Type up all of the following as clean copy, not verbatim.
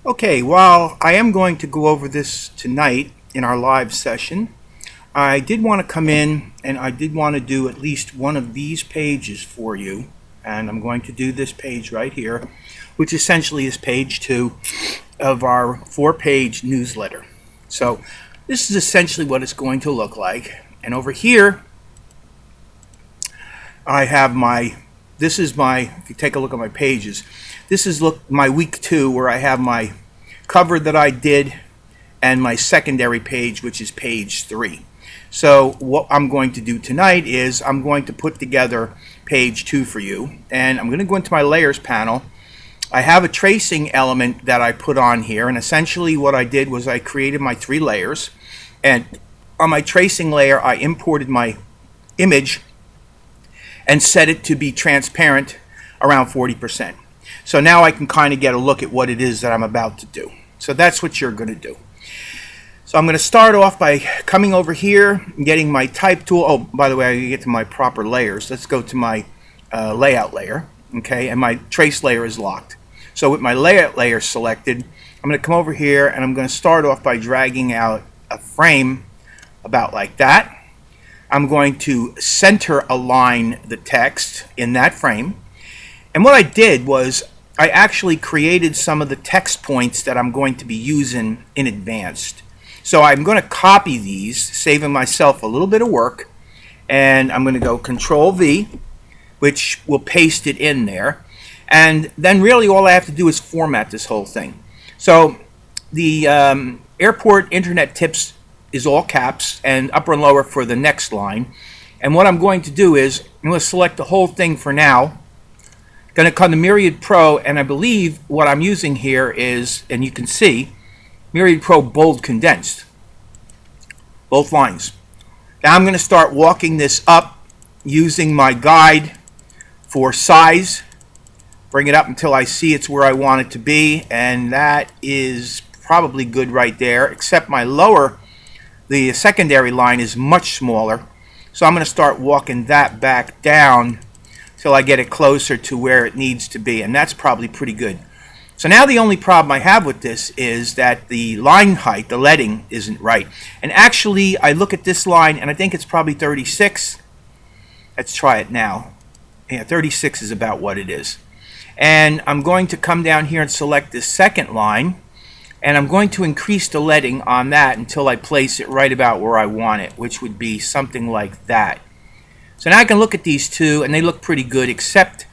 Okay, while I am going to go over this tonight in our live session, I did want to come in and I did want to do at least one of these pages for you. And I'm going to do this page right here, which essentially is page 2 of our 4-page newsletter. So this is essentially what it's going to look like. And over here, I have this is my, if you take a look at my pages, this is my week 2 where I have my cover that I did and my secondary page, which is page 3. So what I'm going to do tonight is I'm going to put together page 2 for you, and I'm going to go into my layers panel. I have a tracing element that I put on here, and essentially what I did was I created my 3 layers, and on my tracing layer I imported my image and set it to be transparent around 40%. So now I can kind of get a look at what it is that I'm about to do. So that's what you're going to do. So I'm going to start off by coming over here and getting my type tool. Oh, by the way, I get to my proper layers. Let's go to my layout layer. Okay, and my trace layer is locked. So with my layout layer selected, I'm going to come over here and I'm going to start off by dragging out a frame about like that. I'm going to center align the text in that frame. And what I did was I actually created some of the text points that I'm going to be using in advance. So I'm going to copy these, saving myself a little bit of work, and I'm going to go Control V, which will paste it in there. And then really all I have to do is format this whole thing. So the airport internet tips is all caps and upper and lower for the next line. And what I'm going to do is I'm going to select the whole thing for now. Going to come to Myriad Pro, and I believe what I'm using here is, and you can see, Myriad Pro bold condensed, both lines. Now I'm going to start walking this up using my guide for size. Bring it up until I see it's where I want it to be, and that is probably good right there, except my lower, the secondary line is much smaller. So I'm going to start walking that back down till I get it closer to where it needs to be, and that's probably pretty good. So now the only problem I have with this is that the line height, the leading, isn't right. And actually, I look at this line, and I think it's probably 36. Let's try it now. Yeah, 36 is about what it is. And I'm going to come down here and select this second line, and I'm going to increase the leading on that until I place it right about where I want it, which would be something like that. So now I can look at these two, and they look pretty good, except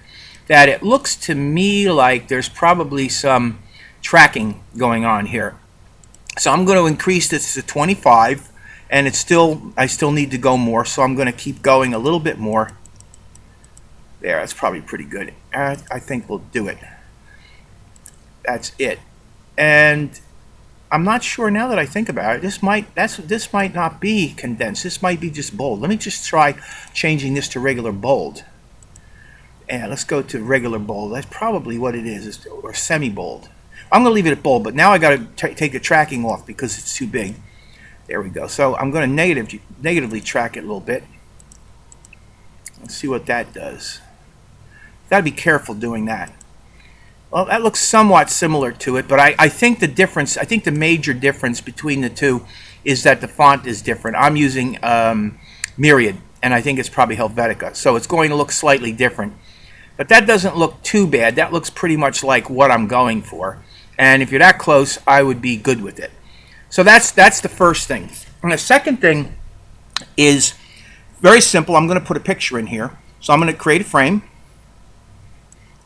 that it looks to me like there's probably some tracking going on here. So I'm going to increase this to 25, and I still need to go more, so I'm going to keep going a little bit more. There, that's probably pretty good. I think we'll do it. That's it. And I'm not sure now that I think about it. This might not be condensed. This might be just bold. Let me just try changing this to regular bold. And let's go to regular bold. That's probably what it is, or semi-bold. I'm going to leave it at bold, but now I got to take the tracking off because it's too big. There we go. So I'm going to negatively track it a little bit. Let's see what that does. Got to be careful doing that. Well, that looks somewhat similar to it, but I think the major difference between the two is that the font is different. I'm using Myriad, and I think it's probably Helvetica, so it's going to look slightly different. But that doesn't look too bad. That looks pretty much like what I'm going for. And if you're that close, I would be good with it. So that's the first thing. And the second thing is very simple. I'm going to put a picture in here. So I'm going to create a frame,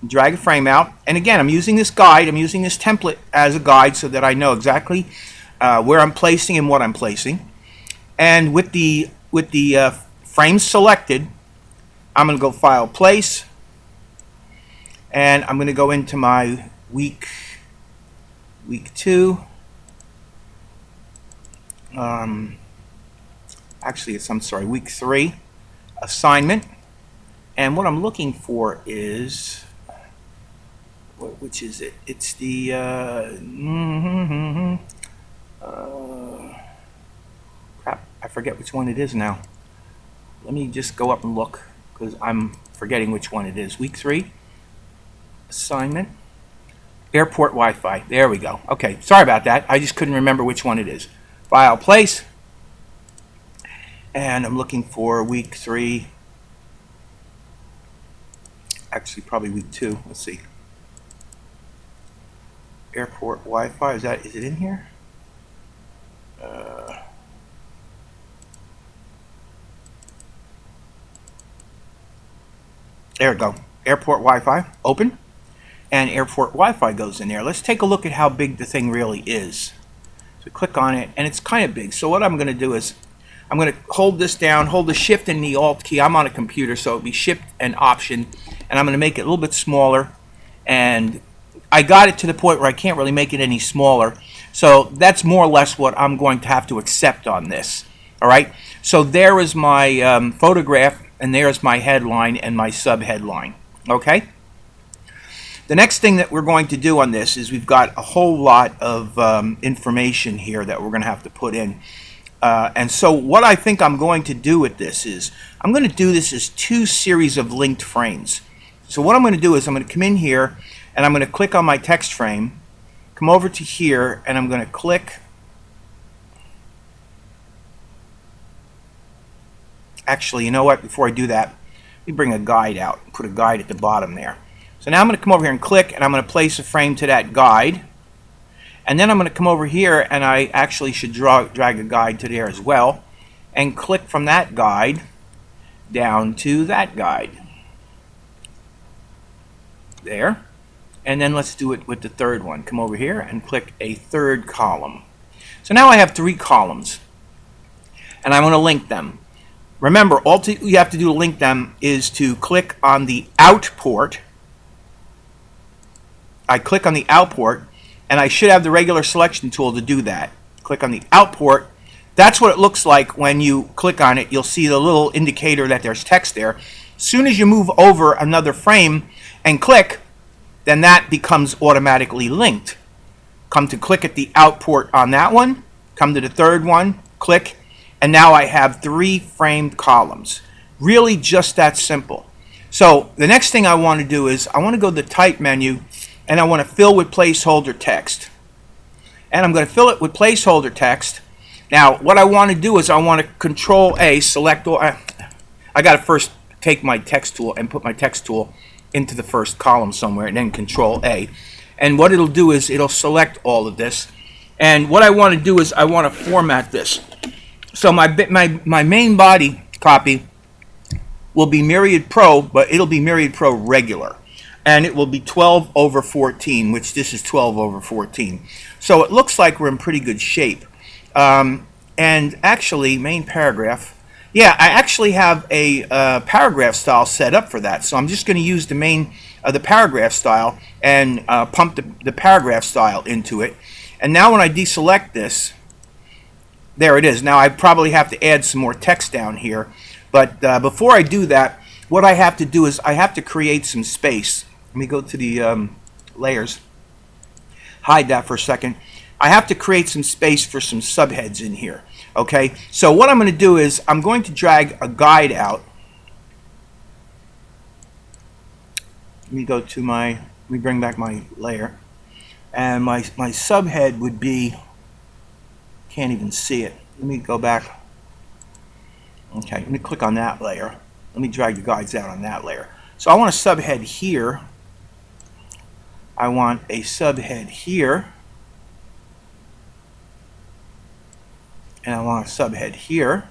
drag a frame out. And again, I'm using this guide. I'm using this template as a guide so that I know exactly where I'm placing and what I'm placing. And with the frame selected, I'm going to go File, Place. And I'm going to go into my week 2. Actually, week 3 assignment. And what I'm looking for is, which is it? It's the crap. I forget which one it is now. Let me just go up and look because I'm forgetting which one it is. Week 3 assignment. Airport Wi-Fi. There we go. Okay, sorry about that. I just couldn't remember which one it is. File, place. And I'm looking for week 3. Actually, probably week 2. Let's see. Airport Wi-Fi. Is it in here? There we go. Airport Wi-Fi. Open. And airport Wi-Fi goes in there. Let's take a look at how big the thing really is. So click on it, and it's kind of big. So what I'm going to do is I'm going to hold this down, hold the Shift and the Alt key. I'm on a computer, so it'll be Shift and Option, and I'm going to make it a little bit smaller. And I got it to the point where I can't really make it any smaller. So that's more or less what I'm going to have to accept on this. All right. So there is my photograph, and there's my headline and my subheadline. Okay. The next thing that we're going to do on this is we've got a whole lot of information here that we're going to have to put in. And so what I think I'm going to do with this is I'm going to do this as 2 series of linked frames. So what I'm going to do is I'm going to come in here and I'm going to click on my text frame, come over to here, and I'm going to click. Actually, you know what? Before I do that, let me bring a guide out. Put a guide at the bottom there. So now I'm going to come over here and click, and I'm going to place a frame to that guide. And then I'm going to come over here, and I actually should drag a guide to there as well, and click from that guide down to that guide. There. And then let's do it with the third one. Come over here and click a third column. So now I have 3 columns, and I want to link them. Remember, all you have to do to link them is to click on the out port. I click on the out port, and I should have the regular selection tool to do that. Click on the out port. That's what it looks like when you click on it. You'll see the little indicator that there's text there. As soon as you move over another frame and click, then that becomes automatically linked. Come to click at the out port on that one, come to the third one, click, and now I have 3 framed columns. Really just that simple. So the next thing I want to do is I want to go to the type menu, and I want to fill with placeholder text. And I'm going to fill it with placeholder text. Now, what I want to do is I want to Control A, select all. I got to first take my text tool and put my text tool into the first column somewhere, and then Control A. And what it'll do is it'll select all of this. And what I want to do is I want to format this. So my main body copy will be Myriad Pro, but it'll be Myriad Pro regular. And it will be 12/14, which this is 12/14. So it looks like we're in pretty good shape. And actually, main paragraph. Yeah, I actually have a paragraph style set up for that. So I'm just going to use the paragraph style and pump the paragraph style into it. And now when I deselect this, there it is. Now I probably have to add some more text down here. But before I do that, what I have to do is I have to create some space. Let me go to the layers, hide that for a second. I have to create some space for some subheads in here. Okay, so what I'm going to do is I'm going to drag a guide out. Let me bring back my layer. And my subhead would be, can't even see it. Let me go back. Okay, let me click on that layer. Let me drag the guides out on that layer. So I want a subhead here. I want a subhead here. And I want a subhead here.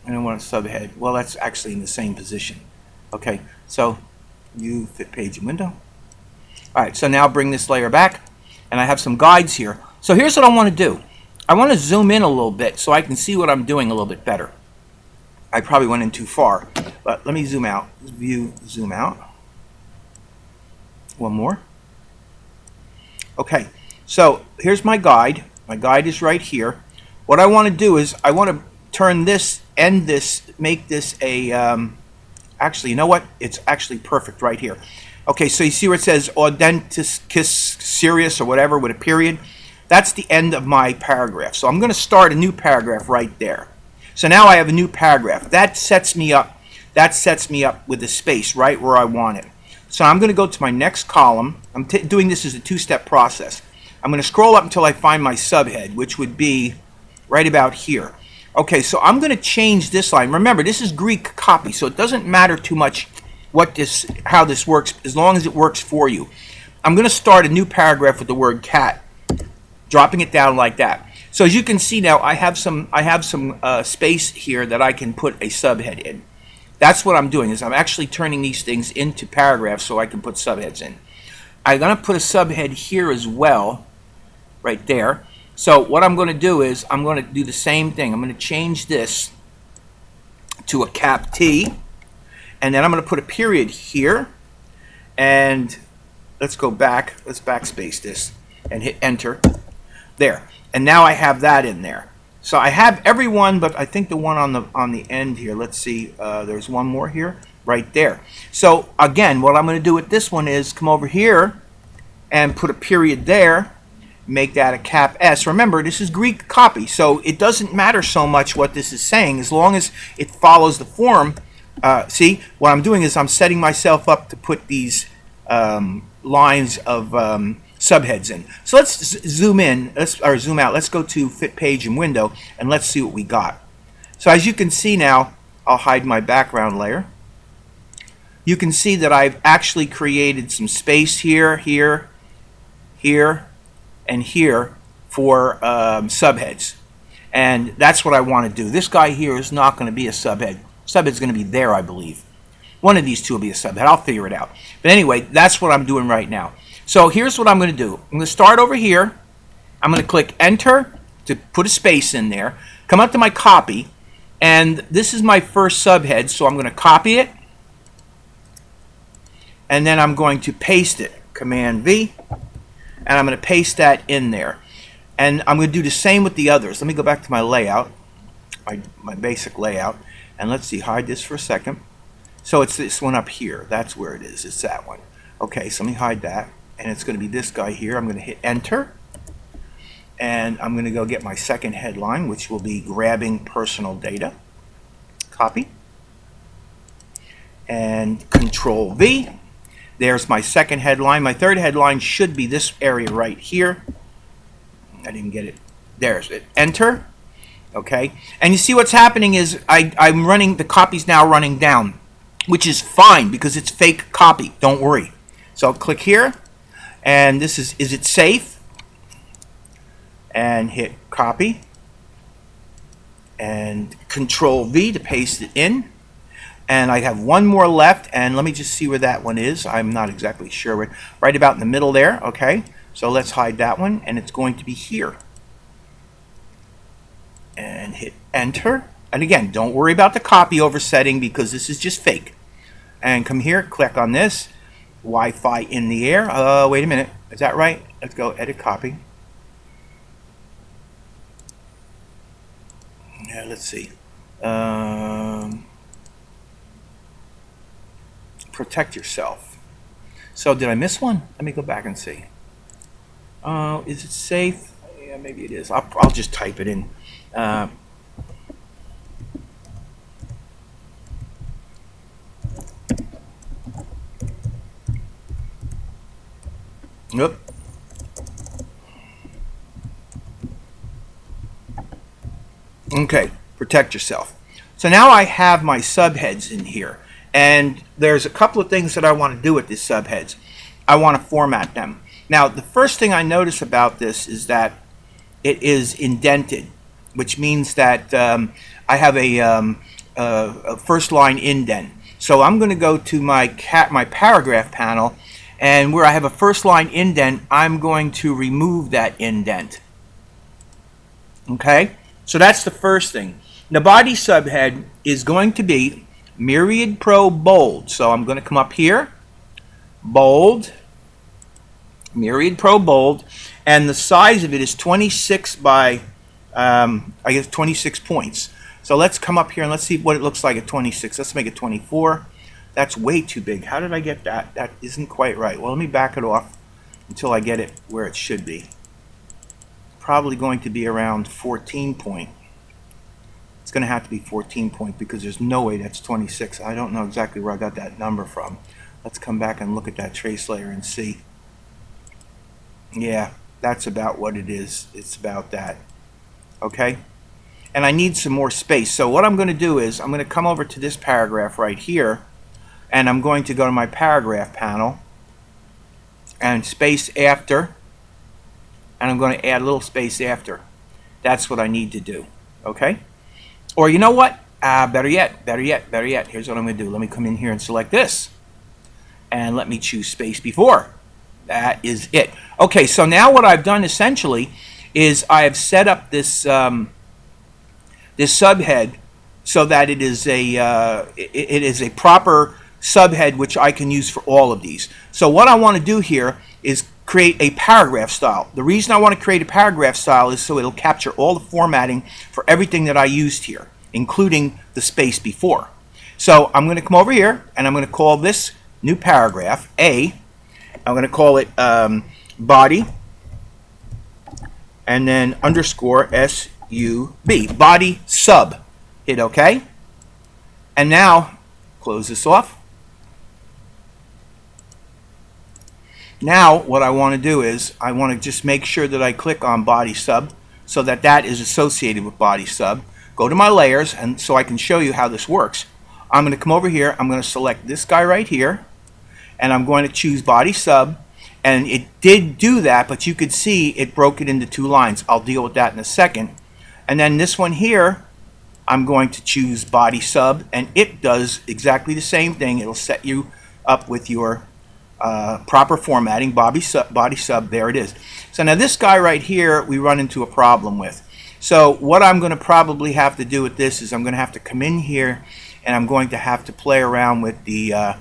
And I want a subhead. Well, that's actually in the same position. Okay, so View, Fit Page and Window. All right, so now bring this layer back. And I have some guides here. So here's what I want to do. I want to zoom in a little bit so I can see what I'm doing a little bit better. I probably went in too far, but let me zoom out. View, zoom out. One more. Okay, so here's my guide. My guide is right here. What I want to do is I want to turn this, end this, make this a, actually, you know what? It's actually perfect right here. Okay, so you see where it says Audentis Kiss Serious or whatever with a period? That's the end of my paragraph. So I'm going to start a new paragraph right there. So now I have a new paragraph. That sets me up. That sets me up with the space right where I want it. So I'm going to go to my next column. I'm doing this as a two-step process. I'm going to scroll up until I find my subhead, which would be right about here. Okay, so I'm going to change this line. Remember, this is Greek copy, so it doesn't matter too much how this works, as long as it works for you. I'm going to start a new paragraph with the word cat, dropping it down like that. So as you can see now, I have some space here that I can put a subhead in. That's what I'm doing, is I'm actually turning these things into paragraphs so I can put subheads in. I'm going to put a subhead here as well, right there. So what I'm going to do is I'm going to do the same thing. I'm going to change this to a cap T, and then I'm going to put a period here, and let's go back. Let's backspace this and hit enter. There. And now I have that in there. So I have every one, but I think the one on the end here, let's see, there's one more here, right there. So again, what I'm going to do with this one is come over here and put a period there, make that a cap S. Remember, this is Greek copy, so it doesn't matter so much what this is saying, as long as it follows the form. See, what I'm doing is I'm setting myself up to put these lines of subheads in. So let's zoom in, or zoom out. Let's go to Fit Page and Window, and let's see what we got. So as you can see now, I'll hide my background layer. You can see that I've actually created some space here, here, here, and here for subheads. And that's what I want to do. This guy here is not going to be a subhead. Subhead's going to be there, I believe. One of these two will be a subhead. I'll figure it out. But anyway, that's what I'm doing right now. So here's what I'm going to do. I'm going to start over here. I'm going to click Enter to put a space in there. Come up to my copy. And this is my first subhead, so I'm going to copy it. And then I'm going to paste it. Command V. And I'm going to paste that in there. And I'm going to do the same with the others. Let me go back to my layout, my basic layout. And let's see, hide this for a second. So it's this one up here. That's where it is. It's that one. Okay, so let me hide that. And it's going to be this guy here. I'm going to hit Enter. And I'm going to go get my second headline, which will be grabbing personal data. Copy. And Control V. There's my second headline. My third headline should be this area right here. I didn't get it. There's it. Enter. Okay. And you see what's happening is I'm running, the copy's now running down, which is fine because it's fake copy. Don't worry. So I'll click here. And this is it safe? And hit copy. And Control V to paste it in. And I have one more left, and let me just see where that one is. I'm not exactly sure. Right about in the middle there, okay? So let's hide that one, and it's going to be here. And hit Enter. And again, don't worry about the copy oversetting because this is just fake. And come here, click on this. Wi-Fi in the air. Wait a minute. Is that right? Let's go edit copy. Yeah, let's see. Protect yourself. So did I miss one? Let me go back and see. Is it safe? Yeah, maybe it is. I'll just type it in. Nope. Okay, protect yourself. So now I have my subheads in here, and there's a couple of things that I want to do with these subheads. I want to format them. Now, the first thing I notice about this is that it is indented, which means that I have a first line indent. So I'm going to go to my paragraph panel, and where I have a first line indent, I'm going to remove that indent. Okay, so that's the first thing. The body subhead is going to be Myriad Pro Bold. So I'm going to come up here, bold, Myriad Pro Bold, and the size of it is 26 by, I guess 26 points. So let's come up here and let's see what it looks like at 26. Let's make it 24. That's way too big. How did I get that? That isn't quite right. Well, let me back it off until I get it where it should be. Probably going to be around 14 point. It's going to have to be 14 point because there's no way that's 26. I don't know exactly where I got that number from. Let's come back and look at that trace layer and see. Yeah, that's about what it is. It's about that. Okay? And I need some more space. So what I'm going to do is I'm going to come over to this paragraph right here, and I'm going to go to my paragraph panel and space after, and I'm going to add a little space after. That's what I need to do. Okay? Or you know what? Better yet. Here's what I'm going to do. Let me come in here and select this. And let me choose space before. That is it. Okay, so now what I've done essentially is I have set up this this subhead so that it is a proper subhead which I can use for all of these. So what I want to do here is create a paragraph style. The reason I want to create a paragraph style is so it'll capture all the formatting for everything that I used here, including the space before. So I'm going to come over here and I'm going to call this new paragraph A. I'm going to call it body and then underscore SUB, body sub. Hit OK. And now close this off. Now what I want to do is I want to just make sure that I click on body sub so that that is associated with body sub. Go to my layers and so I can show you how this works. I'm going to come over here. I'm going to select this guy right here and I'm going to choose body sub, and it did do that, but you could see it broke it into two lines. I'll deal with that in a second. And then this one here, I'm going to choose body sub, and it does exactly the same thing. It'll set you up with your proper formatting, body sub, there it is. So now this guy right here we run into a problem with. So what I'm going to probably have to do with this is I'm going to have to come in here and I'm going to have to play around with the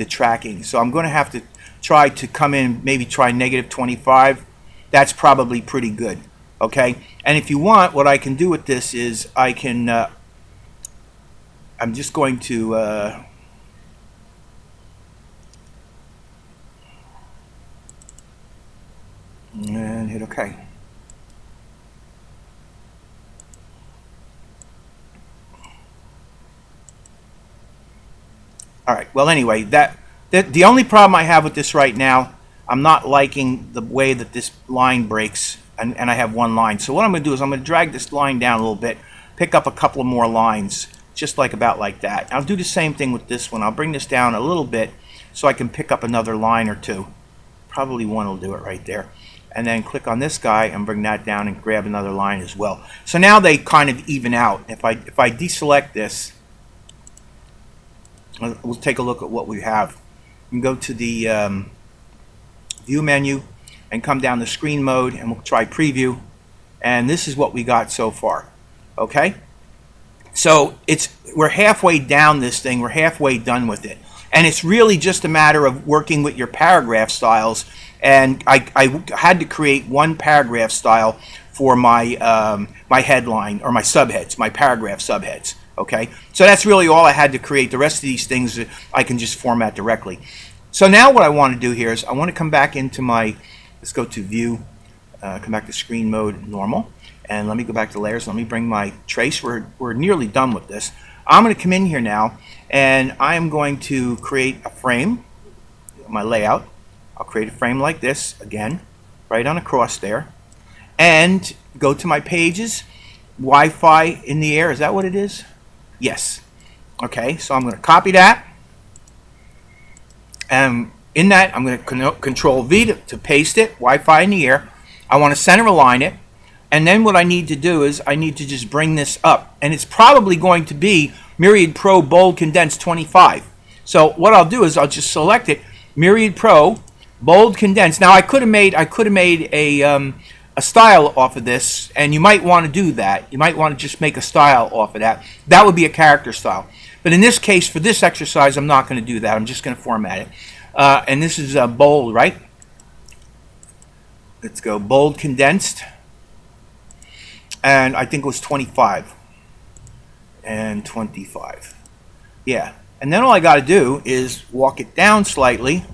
tracking. So I'm going to have to try to come in, maybe try -25. That's probably pretty good. Okay, and if you want, what I can do with this is I can I'm just going to and hit OK. All right, well anyway, the only problem I have with this right now, I'm not liking the way that this line breaks, and I have one line. So what I'm going to do is I'm going to drag this line down a little bit, pick up a couple of more lines, just about like that. I'll do the same thing with this one. I'll bring this down a little bit so I can pick up another line or two. Probably one will do it right there. And then click on this guy and bring that down and grab another line as well. So now they kind of even out. If I deselect this, we'll take a look at what we have. You can go to the view menu and come down to screen mode, and we'll try preview, and this is what we got so far. Okay, so we're halfway down this thing, we're halfway done with it, and it's really just a matter of working with your paragraph styles. And I had to create one paragraph style for my my headline or my subheads, my paragraph subheads. Okay, so that's really all I had to create. The rest of these things I can just format directly. So now what I want to do here is I want to come back into my, let's go to view, come back to screen mode, normal, and let me go back to layers. Let me bring my trace. We're nearly done with this. I'm going to come in here now and I am going to create a frame, my layout. I'll create a frame like this, again, right on across there, and go to my pages, Wi-Fi in the air. Is that what it is? Yes. Okay, so I'm going to copy that. And in that, I'm going to Control V to paste it, Wi-Fi in the air. I want to center align it. And then what I need to do is I need to just bring this up. And it's probably going to be Myriad Pro Bold Condensed 25. So what I'll do is I'll just select it, Myriad Pro Bold Condensed. Now I could have made a style off of this, and you might want to do that. You might want to just make a style off of that. That would be a character style. But in this case, for this exercise, I'm not going to do that. I'm just going to format it. And this is bold, right? Let's go bold condensed. And I think it was 25. And 25. Yeah. And then all I got to do is walk it down slightly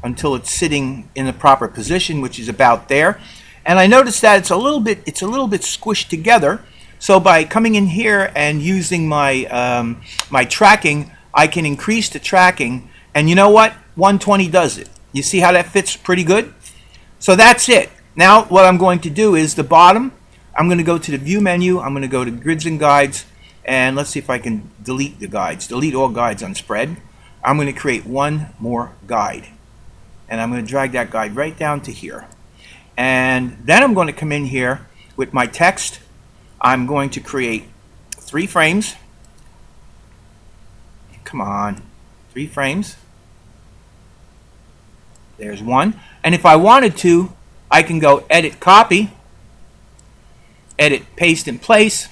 until it's sitting in the proper position, which is about there. And I noticed that it's a little bit squished together. So by coming in here and using my my tracking, I can increase the tracking And you know what? 120 does it. You see how that fits pretty good? So that's it. Now what I'm going to do is the bottom, I'm going to go to the View menu. I'm going to go to Grids and Guides. And let's see if I can delete the guides. Delete all guides on spread. I'm going to create one more guide. And I'm going to drag that guide right down to here. And then I'm going to come in here with my text. I'm going to create 3 frames. Come on. 3 frames. There's one. And if I wanted to, I can go Edit Copy, Edit Paste in Place,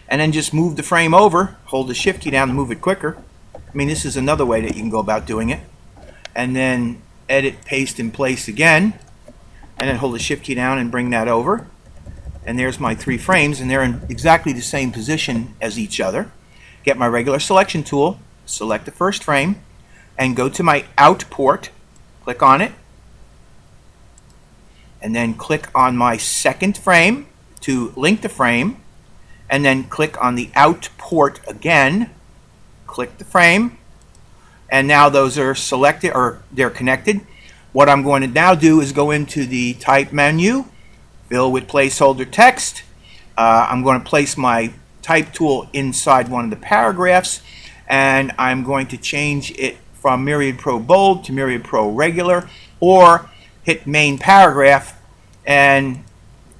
and then just move the frame over. Hold the Shift key down to move it quicker. I mean, this is another way that you can go about doing it. And then Edit Paste in Place again, and then hold the Shift key down and bring that over. And there's my 3 frames, and they're in exactly the same position as each other. Get my regular selection tool, select the first frame, and go to my Out port. Click on it, and then click on my second frame to link the frame, and then click on the Out port again, click the frame, and now those are selected, or they're connected. What I'm going to now do is go into the Type menu, fill with placeholder text. I'm going to place my type tool inside one of the paragraphs, and I'm going to change it from Myriad Pro Bold to Myriad Pro Regular, or hit main paragraph and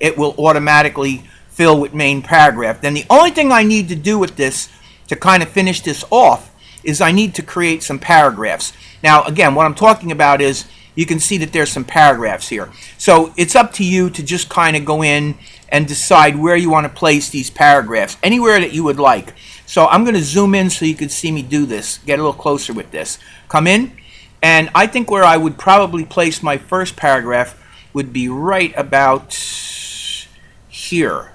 it will automatically fill with main paragraph. Then the only thing I need to do with this to kind of finish this off is I need to create some paragraphs. Now again, what I'm talking about is you can see that there's some paragraphs here. So it's up to you to just kind of go in and decide where you want to place these paragraphs, anywhere that you would like. So I'm going to zoom in so you can see me do this, get a little closer with this. Come in, and I think where I would probably place my first paragraph would be right about here.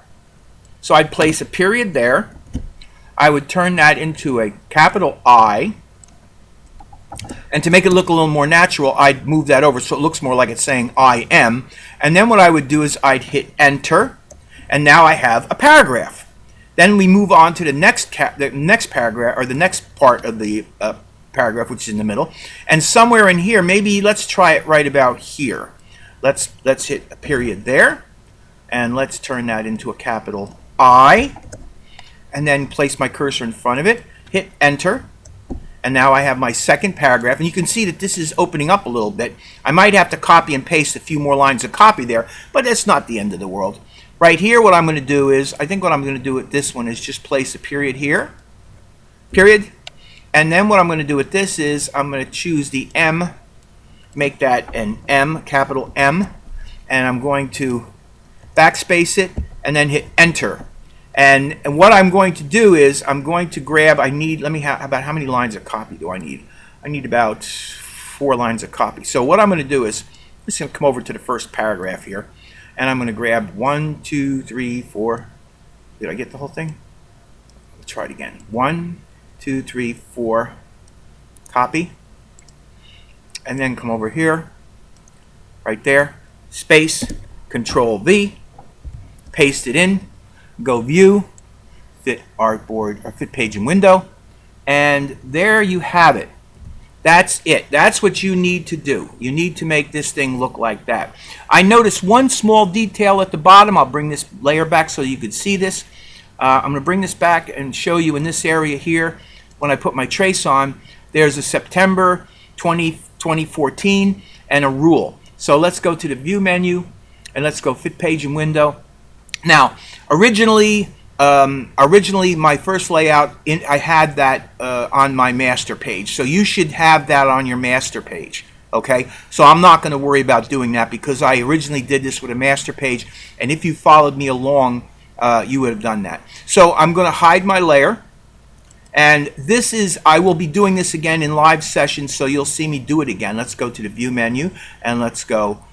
So I'd place a period there. I would turn that into a capital I. And to make it look a little more natural, I'd move that over so it looks more like it's saying I am. And then what I would do is I'd hit Enter, and now I have a paragraph. Then we move on to the next paragraph, or the next part of the paragraph, which is in the middle. And somewhere in here, maybe let's try it right about here. Let's hit a period there, and let's turn that into a capital I, and then place my cursor in front of it, hit Enter, and now I have my second paragraph. And you can see that this is opening up a little bit. I might have to copy and paste a few more lines of copy there, but that's not the end of the world. Right here, what I'm going to do is, I think what I'm going to do with this one is just place a period here, period. And then what I'm going to do with this is I'm going to choose the M, make that an M, capital M, and I'm going to backspace it and then hit Enter. And what I'm going to do is I'm going to grab, about how many lines of copy do I need? I need about 4 lines of copy. So what I'm going to do is, I'm just going to come over to the first paragraph here. And I'm going to grab 1, 2, 3, 4. Did I get the whole thing? Let's try it again. 1, 2, 3, 4. Copy. And then come over here. Right there. Space. Control V. Paste it in. Go View. Fit Artboard, or Fit Page and Window. And there you have it. That's it. That's what you need to do. You need to make this thing look like that. I noticed one small detail at the bottom. I'll bring this layer back so you can see this. I'm going to bring this back and show you in this area here. When I put my trace on, there's a September 2014 and a rule. So let's go to the View menu and let's go Fit Page and Window. Now, originally my first layout, I had that on my master page. So you should have that on your master page. Okay? So I'm not going to worry about doing that because I originally did this with a master page. And if you followed me along, you would have done that. So I'm going to hide my layer. And this is, I will be doing this again in live sessions, so you'll see me do it again. Let's go to the View menu and let's go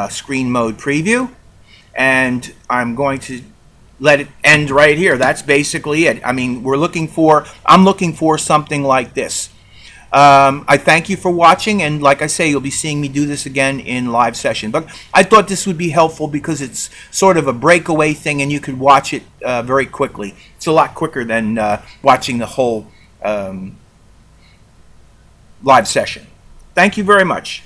Screen Mode Preview. And I'm going to let it end right here. That's basically it. I mean, I'm looking for something like this. I thank you for watching, and like I say, you'll be seeing me do this again in live session. But I thought this would be helpful because it's sort of a breakaway thing, and you could watch it very quickly. It's a lot quicker than watching the whole live session. Thank you very much.